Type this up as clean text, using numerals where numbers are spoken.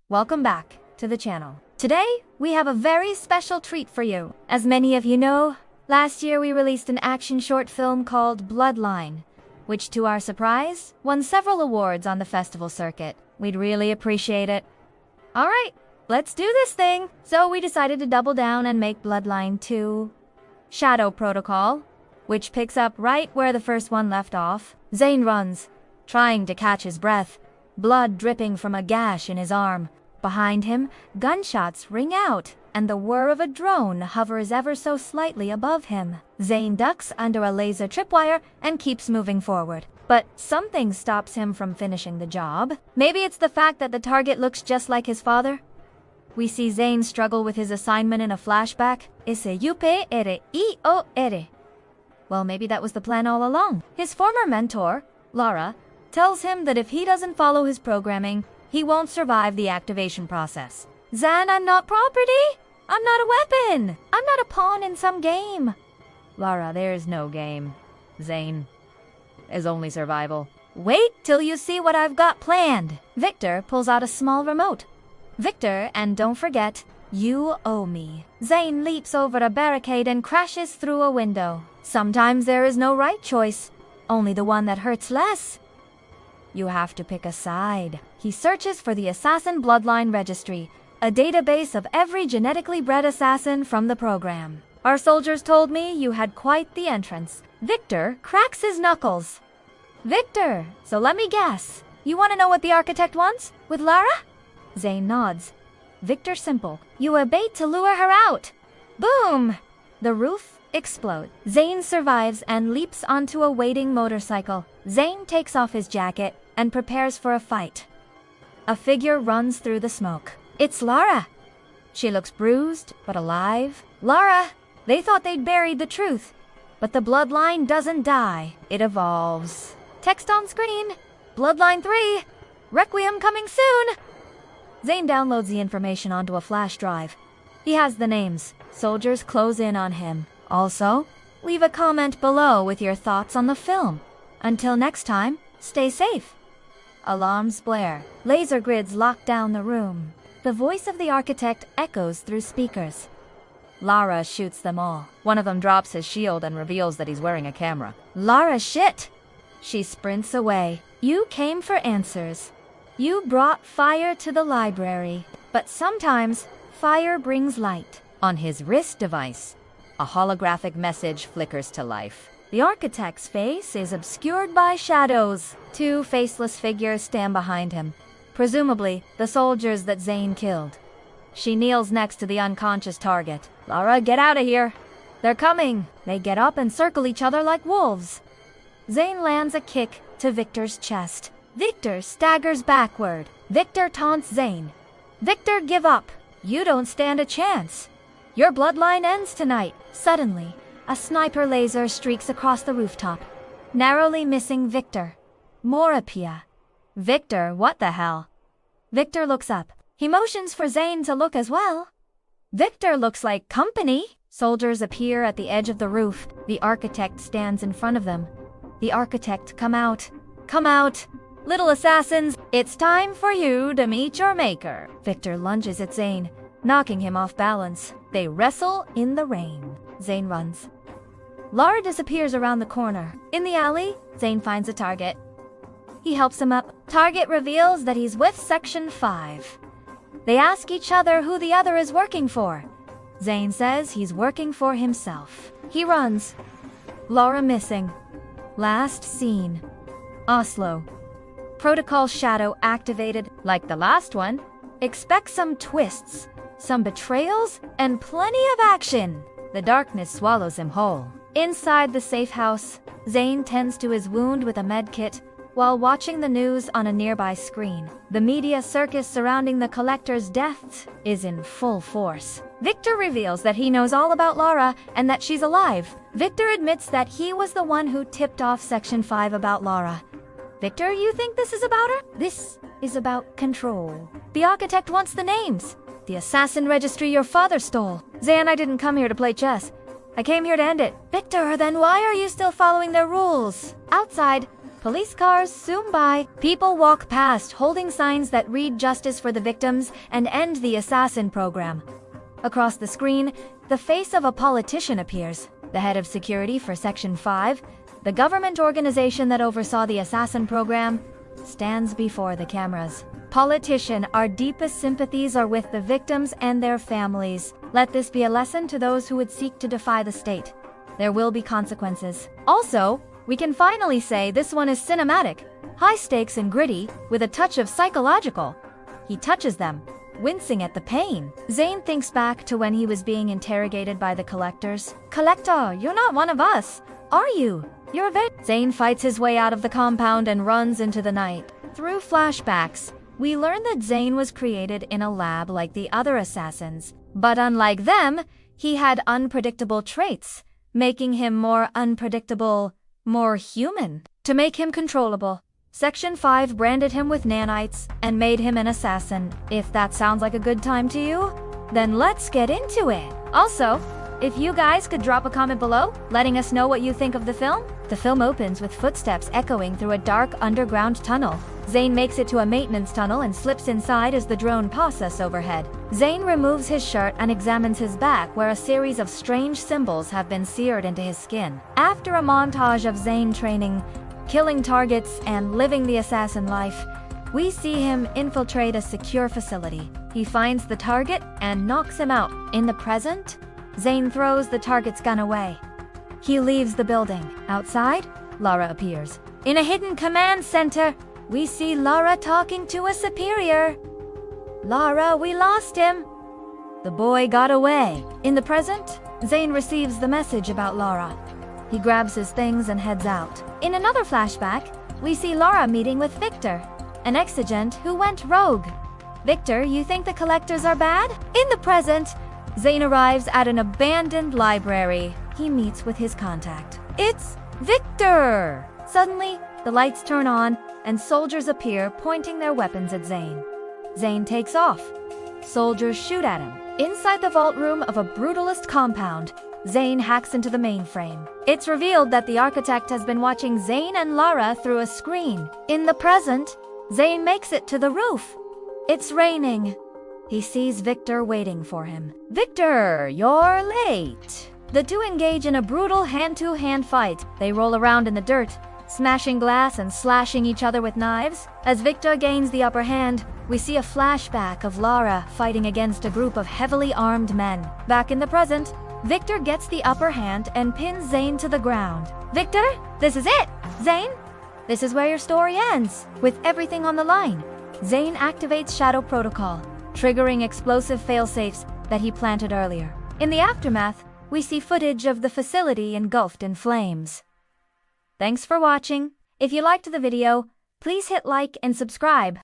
welcome back to the channel. Today, we have a very special treat for you. As many of you know, last year we released an action short film called Bloodline, which to our surprise, won several awards on the festival circuit. We'd really appreciate it. Alright, let's do this thing! So we decided to double down and make Bloodline 2 Shadow Protocol, which picks up right where the first one left off. Zane runs, trying to catch his breath, blood dripping from a gash in his arm. Behind him, gunshots ring out, and the whir of a drone hovers ever so slightly above him. Zane ducks under a laser tripwire and keeps moving forward. But something stops him from finishing the job. Maybe it's the fact that the target looks just like his father? We see Zane struggle with his assignment in a flashback. S-U-P-R-I-O-R. Well, maybe that was the plan all along. His former mentor, Lara, tells him that if he doesn't follow his programming, he won't survive the activation process. Zan, I'm not property! I'm not a weapon! I'm not a pawn in some game! Lara, there's no game. Zane, is only survival. Wait till you see what I've got planned! Victor pulls out a small remote. Victor, and don't forget, you owe me. Zane leaps over a barricade and crashes through a window. Sometimes there is no right choice, only the one that hurts less. You have to pick a side. He searches for the Assassin Bloodline Registry, a database of every genetically bred assassin from the program. Our soldiers told me you had quite the entrance. Victor cracks his knuckles. Victor, so let me guess. You want to know what the architect wants? With Lara? Zane nods. Victor simple. You were bait to lure her out. Boom! The roof explodes. Zane survives and leaps onto a waiting motorcycle. Zane takes off his jacket and prepares for a fight. A figure runs through the smoke. It's Lara. She looks bruised, but alive. Lara! They thought they'd buried the truth. But the bloodline doesn't die. It evolves. Text on screen. Bloodline 3. Requiem coming soon. Zane downloads the information onto a flash drive. He has the names. Soldiers close in on him. Also, leave a comment below with your thoughts on the film. Until next time, stay safe. Alarms blare. Laser grids lock down the room. The voice of the architect echoes through speakers. Lara shoots them all. One of them drops his shield and reveals that he's wearing a camera. Lara, shit! She sprints away. You came for answers. You brought fire to the library. But sometimes, fire brings light. On his wrist device, a holographic message flickers to life. The architect's face is obscured by shadows. Two faceless figures stand behind him, presumably the soldiers that Zane killed. She kneels next to the unconscious target. Lara, get out of here! They're coming! They get up and circle each other like wolves. Zane lands a kick to Victor's chest. Victor staggers backward. Victor taunts Zane. Victor, give up! You don't stand a chance! Your bloodline ends tonight. Suddenly, a sniper laser streaks across the rooftop, narrowly missing Victor. Morapia. Victor, what the hell? Victor looks up. He motions for Zane to look as well. Victor looks like company. Soldiers appear at the edge of the roof. The architect stands in front of them. The architect, come out. Come out. Little assassins, it's time for you to meet your maker. Victor lunges at Zane, knocking him off balance. They wrestle in the rain. Zane runs. Lara disappears around the corner. In the alley, Zane finds a target. He helps him up. Target reveals that he's with Section 5. They ask each other who the other is working for. Zane says he's working for himself. He runs. Lara missing. Last seen. Oslo. Protocol Shadow activated. Like the last one, expect some twists, some betrayals, and plenty of action. The darkness swallows him whole. Inside the safe house, Zane tends to his wound with a medkit while watching the news on a nearby screen. The media circus surrounding the collector's death is in full force. Victor reveals that he knows all about Lara and that she's alive. Victor admits that he was the one who tipped off Section 5 about Lara. Victor, you think this is about her? This is about control. The architect wants the names. The assassin registry your father stole. Zane, I didn't come here to play chess. I came here to end it. Victor, then why are you still following their rules? Outside, Police cars zoom by. People walk past, holding signs that read justice for the victims and end the assassin program. Across the screen, the face of a politician appears, the head of security for Section 5, the government organization that oversaw the assassin program, stands before the cameras. Politician, our deepest sympathies are with the victims and their families. Let this be a lesson to those who would seek to defy the state. There will be consequences. Also, we can finally say this one is cinematic, high stakes and gritty, with a touch of psychological. He touches them, wincing at the pain. Zane thinks back to when he was being interrogated by the collectors. Collector, you're not one of us, are you? You're a Zane fights his way out of the compound and runs into the night. Through flashbacks, we learn that Zane was created in a lab like the other assassins. But unlike them, he had unpredictable traits, making him more unpredictable, more human. To make him controllable, Section 5 branded him with nanites and made him an assassin. If that sounds like a good time to you, then let's get into it. Also, if you guys could drop a comment below, letting us know what you think of the film. The film opens with footsteps echoing through a dark underground tunnel. Zane makes it to a maintenance tunnel and slips inside as the drone passes overhead. Zane removes his shirt and examines his back, where a series of strange symbols have been seared into his skin. After a montage of Zane training, killing targets, and living the assassin life, we see him infiltrate a secure facility. He finds the target and knocks him out. In the present, Zane throws the target's gun away. He leaves the building. Outside, Lara appears. In a hidden command center, we see Lara talking to a superior. Lara, we lost him. The boy got away. In the present, Zane receives the message about Lara. He grabs his things and heads out. In another flashback, we see Lara meeting with Victor, an ex-agent who went rogue. Victor, you think the collectors are bad? In the present, Zane arrives at an abandoned library. He meets with his contact. It's Victor! Suddenly, the lights turn on and soldiers appear, pointing their weapons at Zane. Zane takes off. Soldiers shoot at him. Inside the vault room of a brutalist compound, Zane hacks into the mainframe. It's revealed that the architect has been watching Zane and Lara through a screen. In the present, Zane makes it to the roof. It's raining. He sees Victor waiting for him. Victor, you're late. The two engage in a brutal hand-to-hand fight. They roll around in the dirt, smashing glass and slashing each other with knives. As Victor gains the upper hand, we see a flashback of Lara fighting against a group of heavily armed men. Back in the present, Victor gets the upper hand and pins Zane to the ground. Victor, this is it! Zane, this is where your story ends. With everything on the line, Zane activates Shadow Protocol, triggering explosive failsafes that he planted earlier. In the aftermath, we see footage of the facility engulfed in flames. Thanks for watching. If you liked the video, please hit like and subscribe.